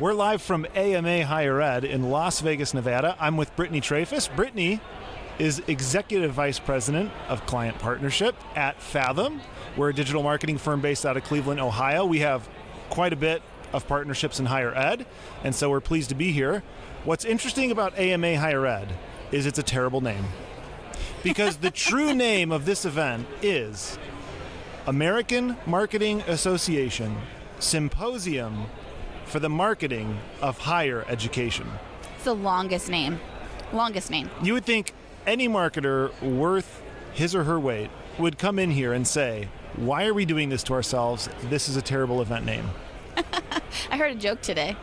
We're live from AMA Higher Ed in Las Vegas, Nevada. I'm with Brittany Trafis. Brittany is Executive Vice President of Client Partnership at Fathom. We're a digital marketing firm based out of Cleveland, Ohio. We have quite a bit of partnerships in higher ed, and so we're pleased to be here. What's interesting about AMA Higher Ed is it's a terrible name, because the true name of this event is American Marketing Association Symposium for the Marketing of Higher Education. It's the longest name. You would think any marketer worth his or her weight would come in here and say, why are we doing this to ourselves? This is a terrible event name. I heard a joke today.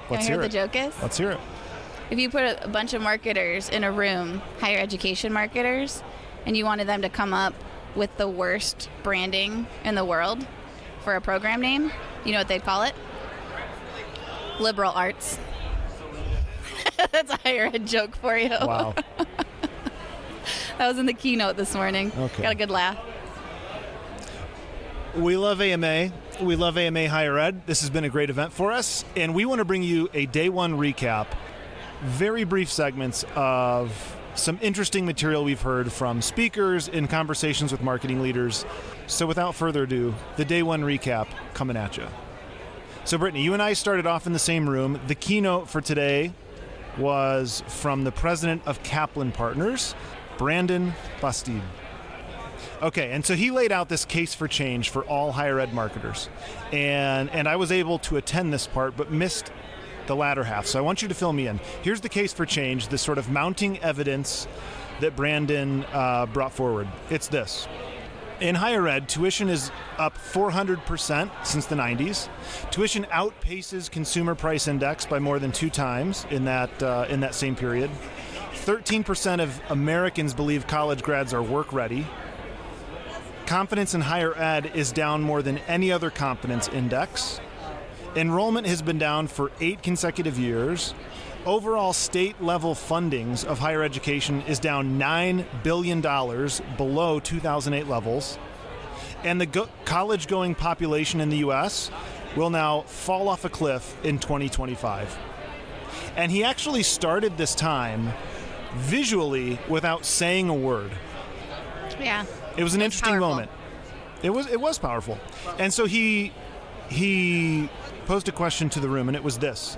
Let's hear it. What the joke is? Let's hear it. If you put a bunch of marketers in a room, higher education marketers, and you wanted them to come up with the worst branding in the world for a program name, you know what they'd call it? Liberal arts. That's a higher ed joke for you. Wow. That was in the keynote this morning. Okay. Got a good laugh. We love AMA. We love AMA Higher Ed. This has been a great event for us, and we want to bring you a day one recap, very brief segments of some interesting material we've heard from speakers in conversations with marketing leaders. So without further ado, the day one recap coming at you. So Brittany, you and I started off in the same room. The keynote for today was from the president of Kaplan Partners, Brandon Bastide. Okay, and so he laid out this case for change for all higher ed marketers. And I was able to attend this part, but missed the latter half. So I want you to fill me in. Here's the case for change, this sort of mounting evidence that Brandon brought forward. It's this. In higher ed, tuition is up 400% since the 90s. Tuition outpaces consumer price index by more than 2 times in that same period. 13% of Americans believe college grads are work ready. Confidence in higher ed is down more than any other competence index. Enrollment has been down for 8 consecutive years. Overall state-level fundings of higher education is down $9 billion below 2008 levels. And the college-going population in the U.S. will now fall off a cliff in 2025. And he actually started this time visually without saying a word. Yeah. It was an interesting moment. It was powerful. And so he posed a question to the room, and it was this.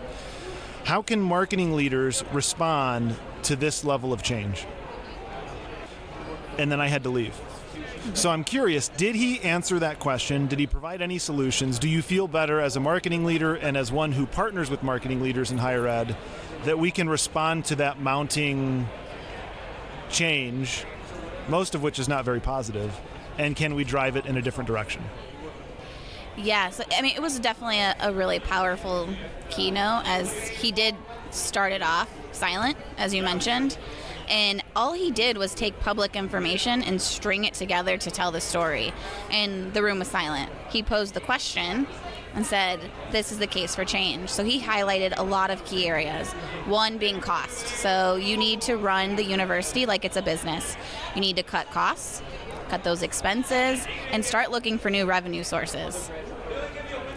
How can marketing leaders respond to this level of change? And then I had to leave. So I'm curious, did he answer that question? Did he provide any solutions? Do you feel better as a marketing leader and as one who partners with marketing leaders in higher ed that we can respond to that mounting change, most of which is not very positive, and can we drive it in a different direction? Yes, I mean, it was definitely a really powerful keynote, as he did start it off silent, as you mentioned, and all he did was take public information and string it together to tell the story, and the room was silent. He posed the question and said, this is the case for change. So he highlighted a lot of key areas, one being cost. So you need to run the university like it's a business. You need to cut costs, cut those expenses, and start looking for new revenue sources.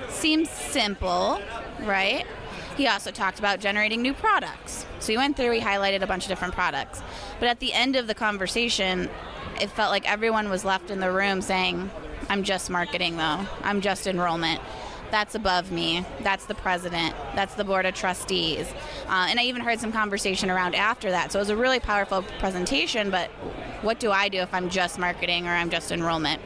Seems simple, right? He also talked about generating new products. So he went through, he highlighted a bunch of different products. But at the end of the conversation, it felt like everyone was left in the room saying, I'm just marketing though. I'm just enrollment. That's above me. That's the president. That's the board of trustees. And I even heard some conversation around after that. So it was a really powerful presentation, but what do I do if I'm just marketing or I'm just enrollment?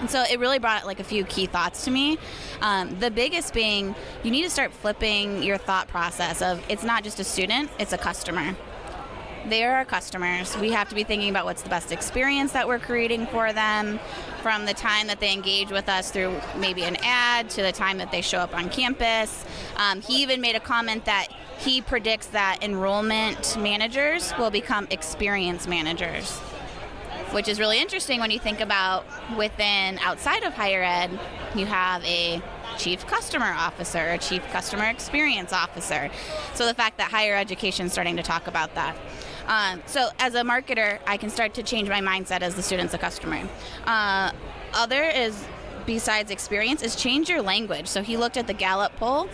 And so it really brought like a few key thoughts to me. The biggest being, you need to start flipping your thought process of it's not just a student, it's a customer. They are our customers. We have to be thinking about what's the best experience that we're creating for them, from the time that they engage with us through maybe an ad to the time that they show up on campus. He even made a comment that he predicts that enrollment managers will become experience managers, which is really interesting when you think about outside of higher ed, you have a chief customer officer, a chief customer experience officer. So the fact that higher education is starting to talk about that. So as a marketer, I can start to change my mindset as the student's a customer. Other is, besides experience, is change your language. So he looked at the Gallup poll,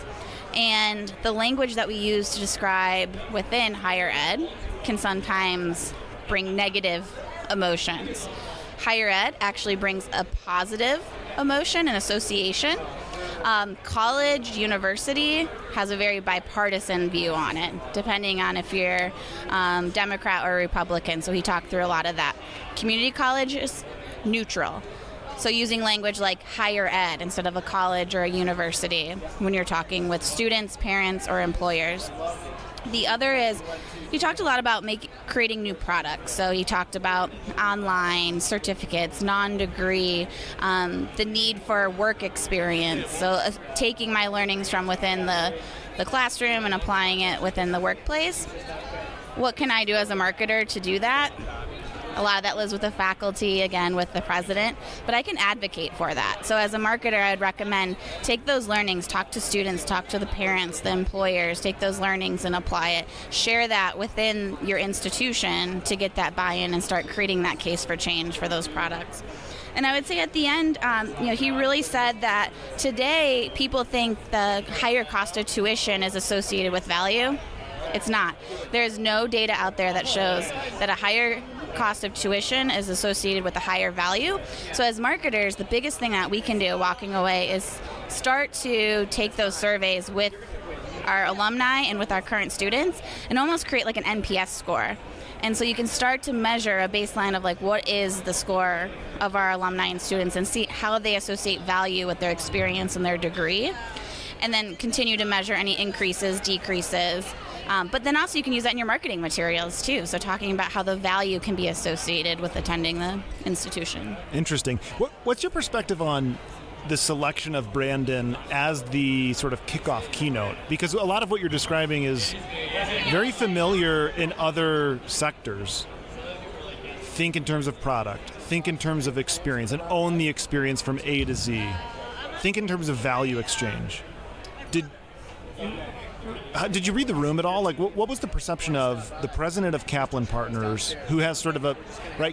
And the language that we use to describe within higher ed can sometimes bring negative emotions. Higher ed actually brings a positive emotion and association. College, university has a very bipartisan view on it, depending on if you're Democrat or Republican. So he talked through a lot of that. Community college is neutral. So using language like higher ed instead of a college or a university when you're talking with students, parents, or employers. The other is, he talked a lot about creating new products. So he talked about online, certificates, non-degree, the need for work experience. So taking my learnings from within the classroom and applying it within the workplace. What can I do as a marketer to do that? A lot of that lives with the faculty, again, with the president, but I can advocate for that. So as a marketer, I'd recommend take those learnings, talk to students, talk to the parents, the employers, take those learnings and apply it. Share that within your institution to get that buy-in and start creating that case for change for those products. And I would say at the end, he really said that today people think the higher cost of tuition is associated with value. It's not. There's no data out there that shows that a higher cost of tuition is associated with a higher value. So as marketers, the biggest thing that we can do walking away is start to take those surveys with our alumni and with our current students and almost create like an NPS score. And so you can start to measure a baseline of like what is the score of our alumni and students and see how they associate value with their experience and their degree, and then continue to measure any increases, decreases. But then also you can use that in your marketing materials too. So talking about how the value can be associated with attending the institution. Interesting. What's your perspective on the selection of Brandon as the sort of kickoff keynote? Because a lot of what you're describing is very familiar in other sectors. Think in terms of product, think in terms of experience, and own the experience from A to Z. Think in terms of value exchange. Did you read the room at all? Like, what was the perception of the president of Kaplan Partners, who has sort of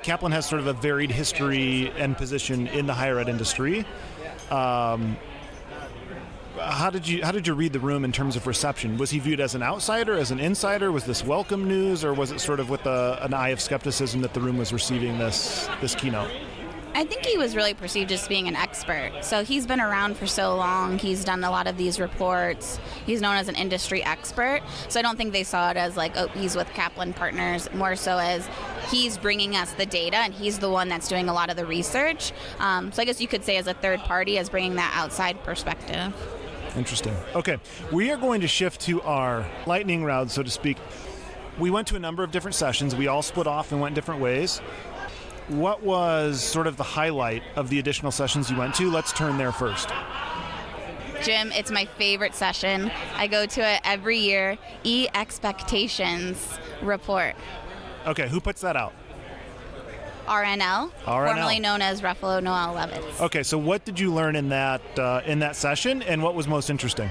Kaplan has sort of a varied history and position in the higher ed industry? How did you read the room in terms of reception? Was he viewed as an outsider, as an insider? Was this welcome news, or was it sort of with an eye of skepticism that the room was receiving this keynote? I think he was really perceived as being an expert. So he's been around for so long. He's done a lot of these reports. He's known as an industry expert. So I don't think they saw it as like, oh, he's with Kaplan Partners, more so as he's bringing us the data and he's the one that's doing a lot of the research. So I guess you could say as a third party as bringing that outside perspective. Interesting. Okay, we are going to shift to our lightning round, so to speak. We went to a number of different sessions. We all split off and went different ways. What was sort of the highlight of the additional sessions you went to? Let's turn there first. Jim, it's my favorite session. I go to it every year. E-Expectations report. Okay, who puts that out? RNL, formerly known as Ruffalo Noel Levitz. Okay, so what did you learn in that session, and what was most interesting?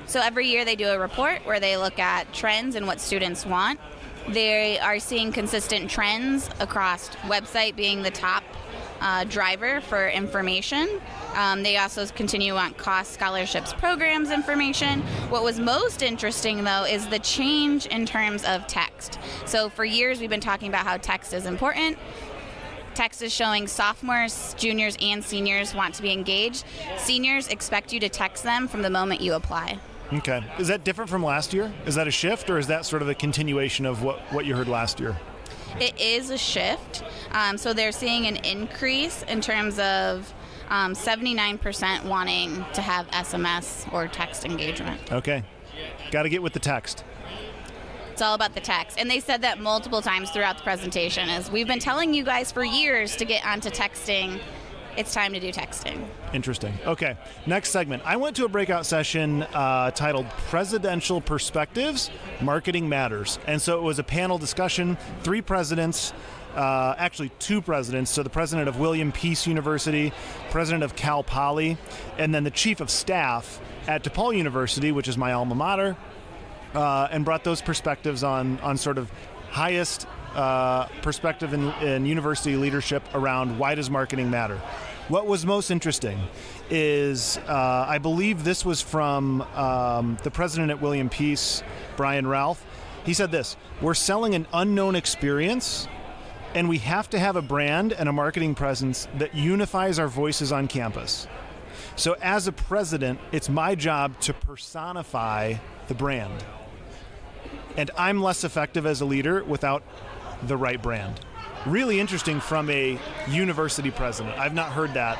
So every year they do a report where they look at trends and what students want. They are seeing consistent trends across website being the top driver for information. They also continue on cost, scholarships, programs information. What was most interesting, though, is the change in terms of text. So for years we've been talking about how text is important. Text is showing sophomores, juniors, and seniors want to be engaged. Seniors expect you to text them from the moment you apply. Okay. Is that different from last year? Is that a shift, or is that sort of a continuation of what you heard last year? It is a shift. So they're seeing an increase in terms of 79% wanting to have SMS or text engagement. Okay. Got to get with the text. It's all about the text. And they said that multiple times throughout the presentation is we've been telling you guys for years to get onto texting. It's time to do texting. Interesting. Okay, next segment. I went to a breakout session titled Presidential Perspectives, Marketing Matters. And so it was a panel discussion, 3 presidents, actually 2 presidents. So the president of William Peace University, president of Cal Poly, and then the chief of staff at DePaul University, which is my alma mater, and brought those perspectives on sort of highest perspective in university leadership around why does marketing matter. What was most interesting is, I believe this was from the president at William Peace, Brian Ralph. He said this: we're selling an unknown experience, and we have to have a brand and a marketing presence that unifies our voices on campus. So as a president, it's my job to personify the brand. And I'm less effective as a leader without the right brand. Really interesting from a university president. I've not heard that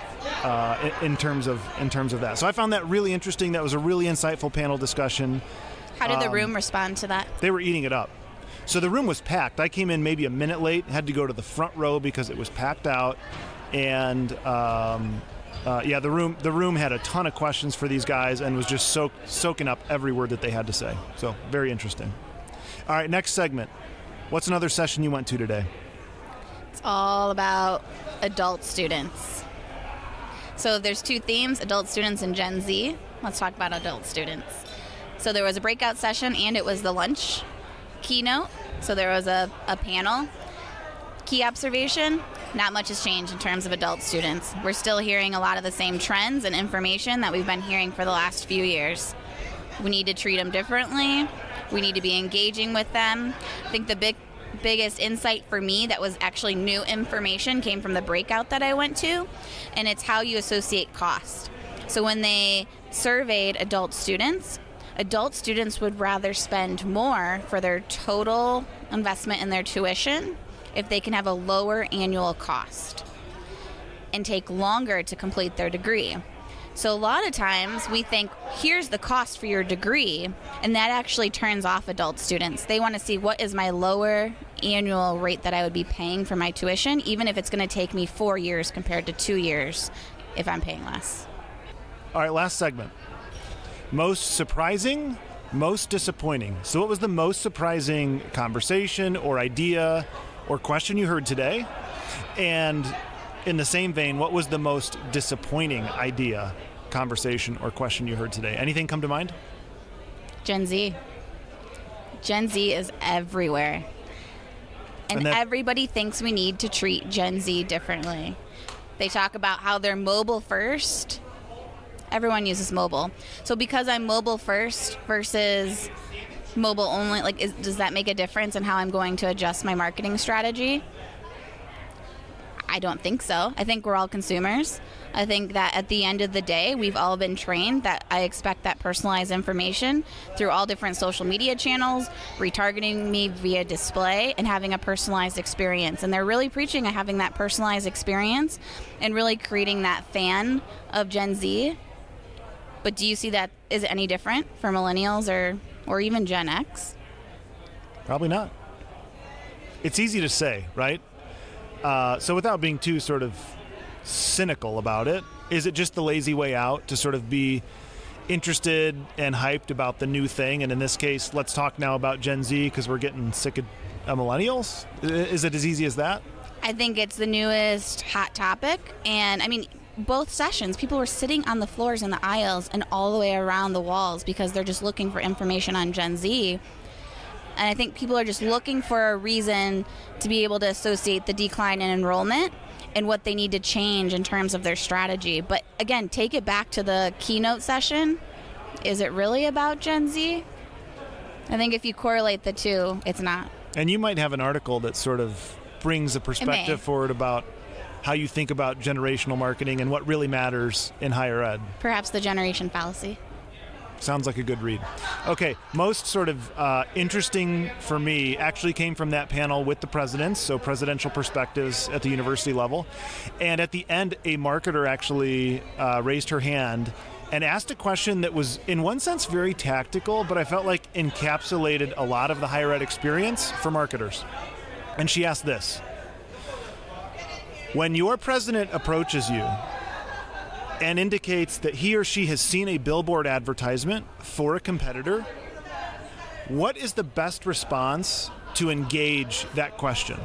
in terms of that. So I found that really interesting. That was a really insightful panel discussion. How did the room respond to that? They were eating it up. So the room was packed. I came in maybe a minute late, had to go to the front row because it was packed out. And the room had a ton of questions for these guys and was just soaking up every word that they had to say. So very interesting. All right, next segment. What's another session you went to today? It's all about adult students. So there's two themes, adult students and Gen Z. Let's talk about adult students. So there was a breakout session, and it was the lunch keynote. So there was a panel. Key observation, not much has changed in terms of adult students. We're still hearing a lot of the same trends and information that we've been hearing for the last few years. We need to treat them differently. We need to be engaging with them. I think the biggest insight for me that was actually new information came from the breakout that I went to, and it's how you associate cost. So when they surveyed adult students would rather spend more for their total investment in their tuition if they can have a lower annual cost and take longer to complete their degree. So a lot of times we think, here's the cost for your degree, and that actually turns off adult students. They want to see, what is my lower annual rate that I would be paying for my tuition, even if it's going to take me 4 years compared to 2 years if I'm paying less. All right, last segment. Most surprising, most disappointing. So what was the most surprising conversation or idea or question you heard today? And in the same vein, what was the most disappointing idea, conversation, or question you heard today? Anything come to mind? Gen Z. Gen Z is everywhere. And everybody thinks we need to treat Gen Z differently. They talk about how they're mobile first. Everyone uses mobile. So because I'm mobile first versus mobile only, does that make a difference in how I'm going to adjust my marketing strategy? I don't think so. I think we're all consumers. I think that at the end of the day, we've all been trained that I expect that personalized information through all different social media channels, retargeting me via display, and having a personalized experience. And they're really preaching on having that personalized experience and really creating that fan of Gen Z. But do you see that, is it any different for millennials or even Gen X? Probably not. It's easy to say, right? So without being too sort of cynical about it, is it just the lazy way out to sort of be interested and hyped about the new thing? And in this case, let's talk now about Gen Z because we're getting sick of millennials? Is it as easy as that? I think it's the newest hot topic. And I mean, both sessions, people were sitting on the floors in the aisles and all the way around the walls because they're just looking for information on Gen Z. And I think people are just looking for a reason to be able to associate the decline in enrollment and what they need to change in terms of their strategy. But again, take it back to the keynote session. Is it really about Gen Z? I think if you correlate the two, it's not. And you might have an article that sort of brings a perspective forward about how you think about generational marketing and what really matters in higher ed. Perhaps the generation fallacy. Sounds like a good read. Okay, most sort of interesting for me actually came from that panel with the presidents, so presidential perspectives at the university level. And at the end, a marketer actually raised her hand and asked a question that was, in one sense, very tactical, but I felt like encapsulated a lot of the higher ed experience for marketers. And she asked this: when your president approaches you and indicates that he or she has seen a billboard advertisement for a competitor, what is the best response to engage that question?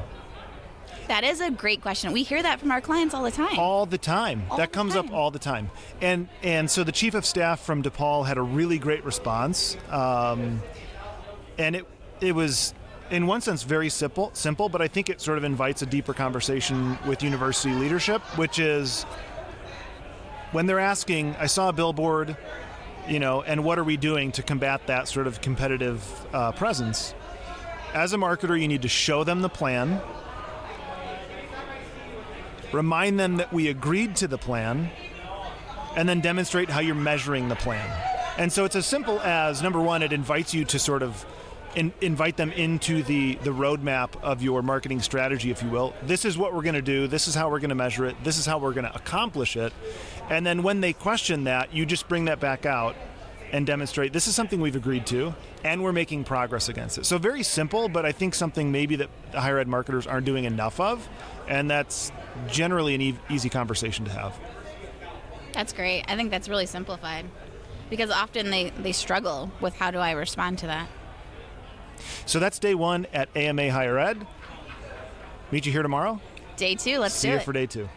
That is a great question. We hear that from our clients all the time. All the time. That comes up all the time. And so the chief of staff from DePaul had a really great response. And it was, in one sense, very simple, but I think it sort of invites a deeper conversation with university leadership, which is, when they're asking, I saw a billboard, and what are we doing to combat that sort of competitive presence? As a marketer, you need to show them the plan, remind them that we agreed to the plan, and then demonstrate how you're measuring the plan. And so it's as simple as, number one, it invites you to sort of invite them into the roadmap of your marketing strategy, if you will. This is what we're going to do. This is how we're going to measure it. This is how we're going to accomplish it. And then when they question that, you just bring that back out and demonstrate this is something we've agreed to, and we're making progress against it. So very simple, but I think something maybe that higher ed marketers aren't doing enough of, and that's generally an easy conversation to have. That's great. I think that's really simplified, because often they struggle with how do I respond to that. So that's day one at AMA Higher Ed. Meet you here tomorrow. Day two, let's do it. See you for day two.